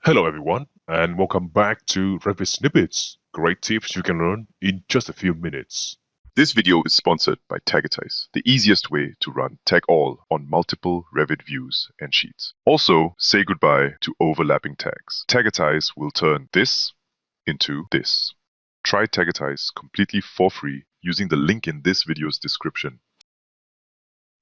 Hello everyone, and welcome back to Revit Snippets. Great tips you can learn in just a few minutes. This video is sponsored by Teagatize, the easiest way to run Tag All on multiple Revit views and sheets. Also, say goodbye to overlapping tags. Teagatize will turn this into this. Try Teagatize completely for free using the link in this video's description.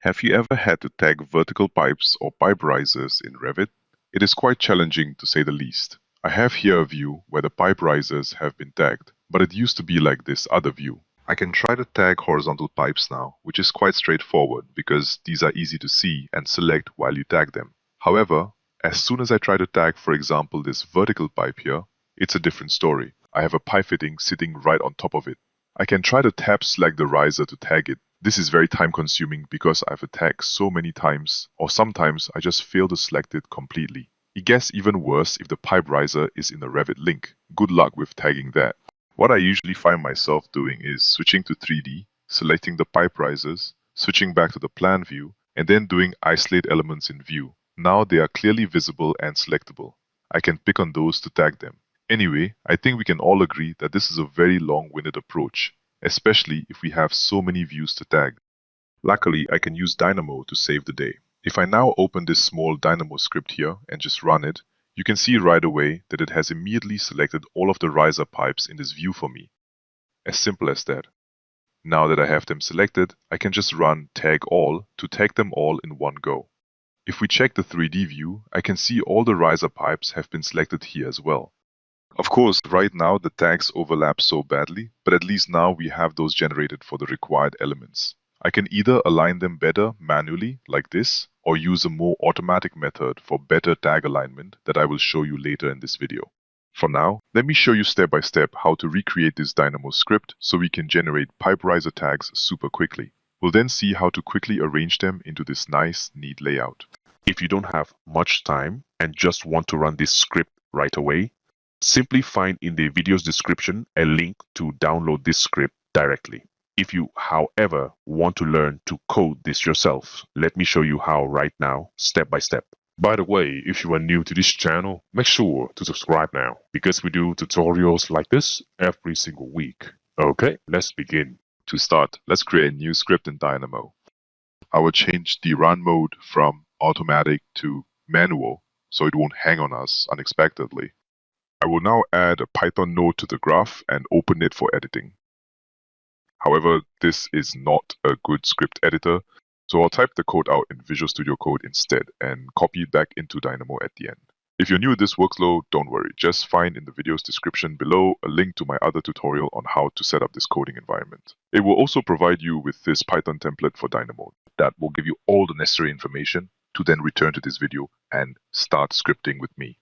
Have you ever had to tag vertical pipes or pipe risers in Revit? It is quite challenging to say the least. I have here a view where the pipe risers have been tagged, but it used to be like this other view. I can try to tag horizontal pipes now, which is quite straightforward because these are easy to see and select while you tag them. However, as soon as I try to tag, for example, this vertical pipe here, it's a different story. I have a pipe fitting sitting right on top of it. I can try to tab select the riser to tag it. This is very time consuming because I've tagged so many times, or sometimes I just fail to select it completely. It gets even worse if the pipe riser is in the Revit link. Good luck with tagging that. What I usually find myself doing is switching to 3D, selecting the pipe risers, switching back to the plan view, and then doing isolate elements in view. Now they are clearly visible and selectable. I can pick on those to tag them. Anyway, I think we can all agree that this is a very long-winded approach, especially if we have so many views to tag. Luckily, I can use Dynamo to save the day. If I now open this small Dynamo script here and just run it, you can see right away that it has immediately selected all of the riser pipes in this view for me. As simple as that. Now that I have them selected, I can just run tag all to tag them all in one go. If we check the 3D view, I can see all the riser pipes have been selected here as well. Of course, right now the tags overlap so badly, but at least now we have those generated for the required elements. I can either align them better manually, like this, or use a more automatic method for better tag alignment that I will show you later in this video. For now, let me show you step by step how to recreate this Dynamo script so we can generate pipe riser tags super quickly. We'll then see how to quickly arrange them into this nice, neat layout. If you don't have much time and just want to run this script right away, simply find in the video's description a link to download this script directly. If you, however, want to learn to code this yourself, let me show you how right now, step by step. By the way, if you are new to this channel, make sure to subscribe now because we do tutorials like this every single week. Okay, let's begin. To start, let's create a new script in Dynamo. I will change the run mode from automatic to manual so it won't hang on us unexpectedly. I will now add a Python node to the graph and open it for editing. However, this is not a good script editor, so I'll type the code out in Visual Studio Code instead and copy it back into Dynamo at the end. If you're new to this workflow, don't worry, just find in the video's description below a link to my other tutorial on how to set up this coding environment. It will also provide you with this Python template for Dynamo that will give you all the necessary information to then return to this video and start scripting with me.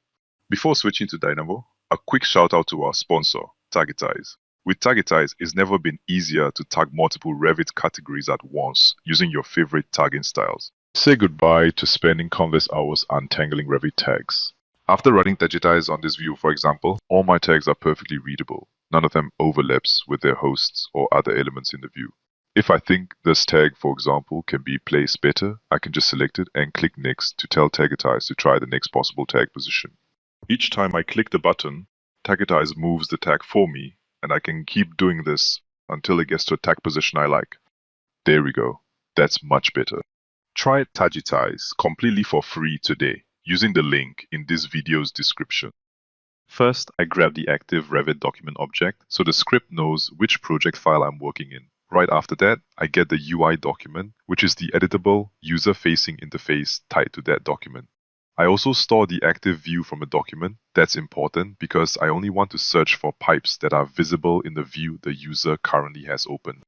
Before switching to Dynamo, a quick shout out to our sponsor, Teagatize. With Teagatize, it's never been easier to tag multiple Revit categories at once using your favorite tagging styles. Say goodbye to spending countless hours untangling Revit tags. After running Teagatize on this view, for example, all my tags are perfectly readable. None of them overlaps with their hosts or other elements in the view. If I think this tag, for example, can be placed better, I can just select it and click Next to tell Teagatize to try the next possible tag position. Each time I click the button, Teagatize moves the tag for me, and I can keep doing this until it gets to a tag position I like. There we go. That's much better. Try Teagatize completely for free today using the link in this video's description. First, I grab the active Revit document object so the script knows which project file I'm working in. Right after that, I get the UI document, which is the editable, user-facing interface tied to that document. I also store the active view from a document. That's important because I only want to search for pipes that are visible in the view the user currently has open.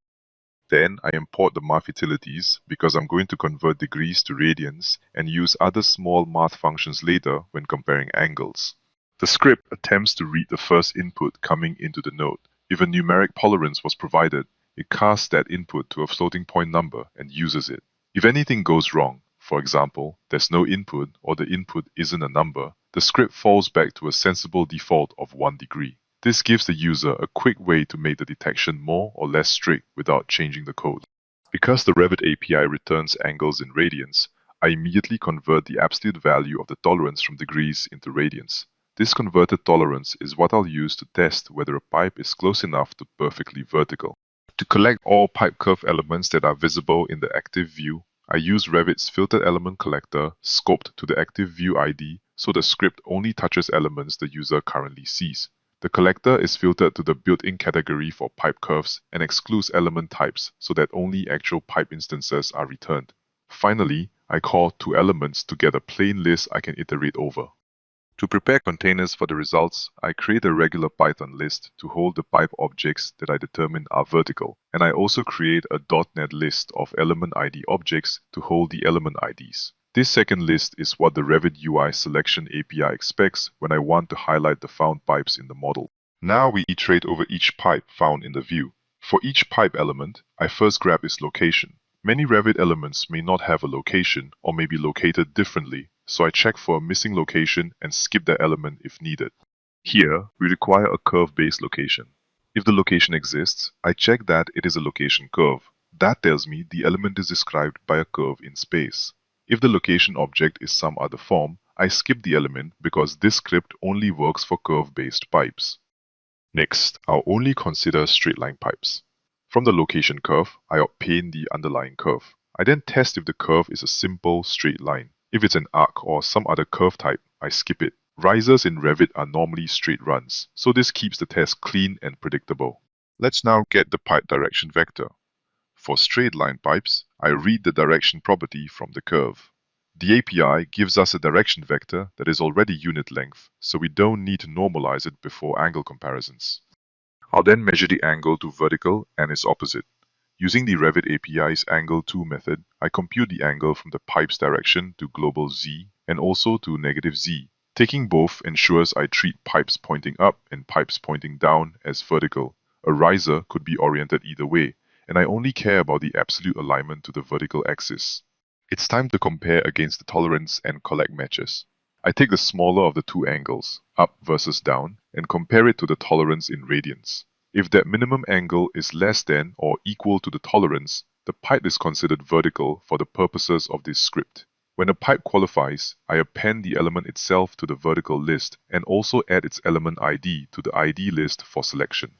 Then I import the math utilities because I'm going to convert degrees to radians and use other small math functions later when comparing angles. The script attempts to read the first input coming into the node. If a numeric tolerance was provided, it casts that input to a floating point number and uses it. If anything goes wrong, for example, there's no input or the input isn't a number, the script falls back to a sensible default of 1 degree. This gives the user a quick way to make the detection more or less strict without changing the code. Because the Revit API returns angles in radians, I immediately convert the absolute value of the tolerance from degrees into radians. This converted tolerance is what I'll use to test whether a pipe is close enough to perfectly vertical. To collect all pipe curve elements that are visible in the active view, I use Revit's filtered element collector scoped to the active view ID so the script only touches elements the user currently sees. The collector is filtered to the built-in category for pipe curves and excludes element types so that only actual pipe instances are returned. Finally, I call toElements to get a plain list I can iterate over. To prepare containers for the results, I create a regular Python list to hold the pipe objects that I determine are vertical, and I also create a .NET list of element ID objects to hold the element IDs. This second list is what the Revit UI selection API expects when I want to highlight the found pipes in the model. Now we iterate over each pipe found in the view. For each pipe element, I first grab its location. Many Revit elements may not have a location or may be located differently, so I check for a missing location and skip that element if needed. Here, we require a curve-based location. If the location exists, I check that it is a location curve. That tells me the element is described by a curve in space. If the location object is some other form, I skip the element because this script only works for curve-based pipes. Next, I'll only consider straight-line pipes. From the location curve, I obtain the underlying curve. I then test if the curve is a simple straight line. If it's an arc or some other curve type, I skip it. Risers in Revit are normally straight runs, so this keeps the test clean and predictable. Let's now get the pipe direction vector. For straight line pipes, I read the direction property from the curve. The API gives us a direction vector that is already unit length, so we don't need to normalize it before angle comparisons. I'll then measure the angle to vertical and its opposite. Using the Revit API's angle2 method, I compute the angle from the pipe's direction to global z and also to negative z. Taking both ensures I treat pipes pointing up and pipes pointing down as vertical. A riser could be oriented either way, and I only care about the absolute alignment to the vertical axis. It's time to compare against the tolerance and collect matches. I take the smaller of the two angles, up versus down, and compare it to the tolerance in radians. If that minimum angle is less than or equal to the tolerance, the pipe is considered vertical for the purposes of this script. When a pipe qualifies, I append the element itself to the vertical list and also add its element ID to the ID list for selection.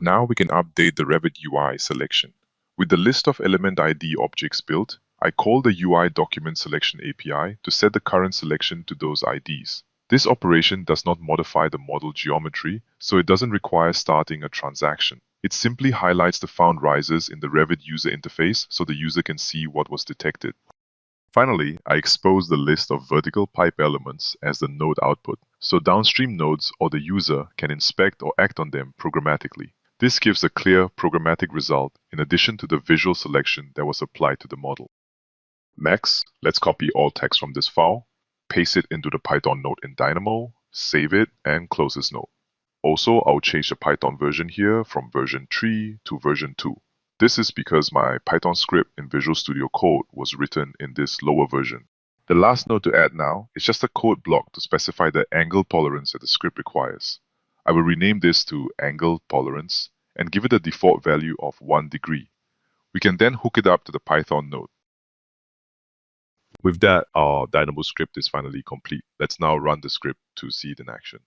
Now we can update the Revit UI selection. With the list of element ID objects built, I call the UI document selection API to set the current selection to those IDs. This operation does not modify the model geometry, so it doesn't require starting a transaction. It simply highlights the found risers in the Revit user interface so the user can see what was detected. Finally, I expose the list of vertical pipe elements as the node output, so downstream nodes or the user can inspect or act on them programmatically. This gives a clear programmatic result in addition to the visual selection that was applied to the model. Next, let's copy all text from this file, paste it into the Python node in Dynamo, save it, and close this node. Also, I'll change the Python version here from version 3 to version 2. This is because my Python script in Visual Studio Code was written in this lower version. The last node to add now is just a code block to specify the angle tolerance that the script requires. I will rename this to angle tolerance and give it a default value of 1 degree. We can then hook it up to the Python node. With that, our Dynamo script is finally complete. Let's now run the script to see it in action.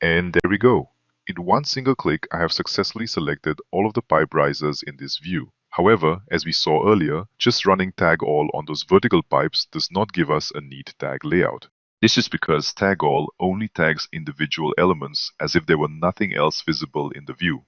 And there we go. In one single click, I have successfully selected all of the pipe risers in this view. However, as we saw earlier, just running tag all on those vertical pipes does not give us a neat tag layout. This is because tag all only tags individual elements as if there were nothing else visible in the view.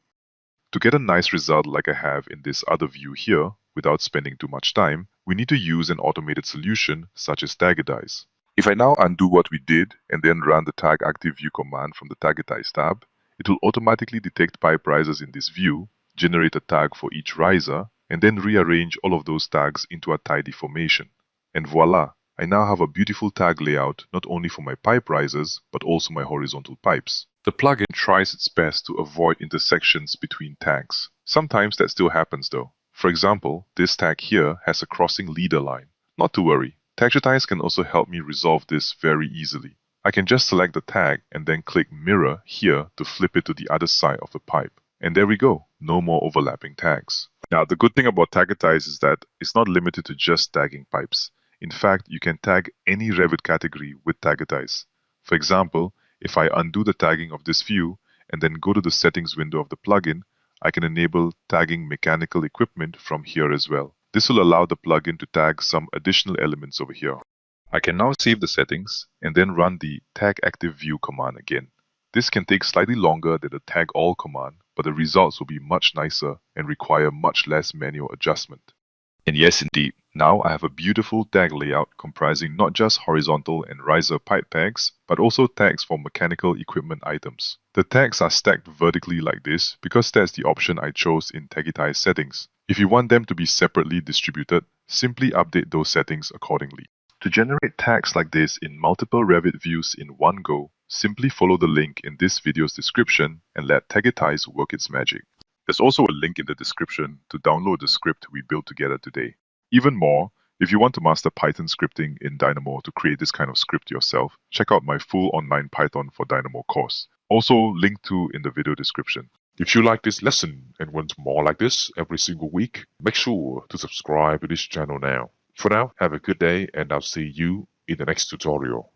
To get a nice result like I have in this other view here, without spending too much time, we need to use an automated solution such as Teagatize. If I now undo what we did and then run the tag active view command from the Teagatize tab, it will automatically detect pipe risers in this view, generate a tag for each riser, and then rearrange all of those tags into a tidy formation. And voila! I now have a beautiful tag layout not only for my pipe risers, but also my horizontal pipes. The plugin tries its best to avoid intersections between tags. Sometimes that still happens though. For example, this tag here has a crossing leader line. Not to worry, Teagatize can also help me resolve this very easily. I can just select the tag and then click Mirror here to flip it to the other side of the pipe. And there we go, no more overlapping tags. Now, the good thing about Teagatize is that it's not limited to just tagging pipes. In fact, you can tag any Revit category with Teagatize. For example, if I undo the tagging of this view and then go to the settings window of the plugin, I can enable tagging mechanical equipment from here as well. This will allow the plugin to tag some additional elements over here. I can now save the settings and then run the tag active view command again. This can take slightly longer than the tag all command, but the results will be much nicer and require much less manual adjustment. And yes, indeed, now I have a beautiful tag layout comprising not just horizontal and riser pipe tags, but also tags for mechanical equipment items. The tags are stacked vertically like this because that's the option I chose in Teagatize settings. If you want them to be separately distributed, simply update those settings accordingly. To generate tags like this in multiple Revit views in one go, simply follow the link in this video's description and let Teagatize work its magic. There's also a link in the description to download the script we built together today. Even more, if you want to master Python scripting in Dynamo to create this kind of script yourself, check out my full online Python for Dynamo course, also linked to in the video description. If you like this lesson and want more like this every single week, make sure to subscribe to this channel now. For now, have a good day and I'll see you in the next tutorial.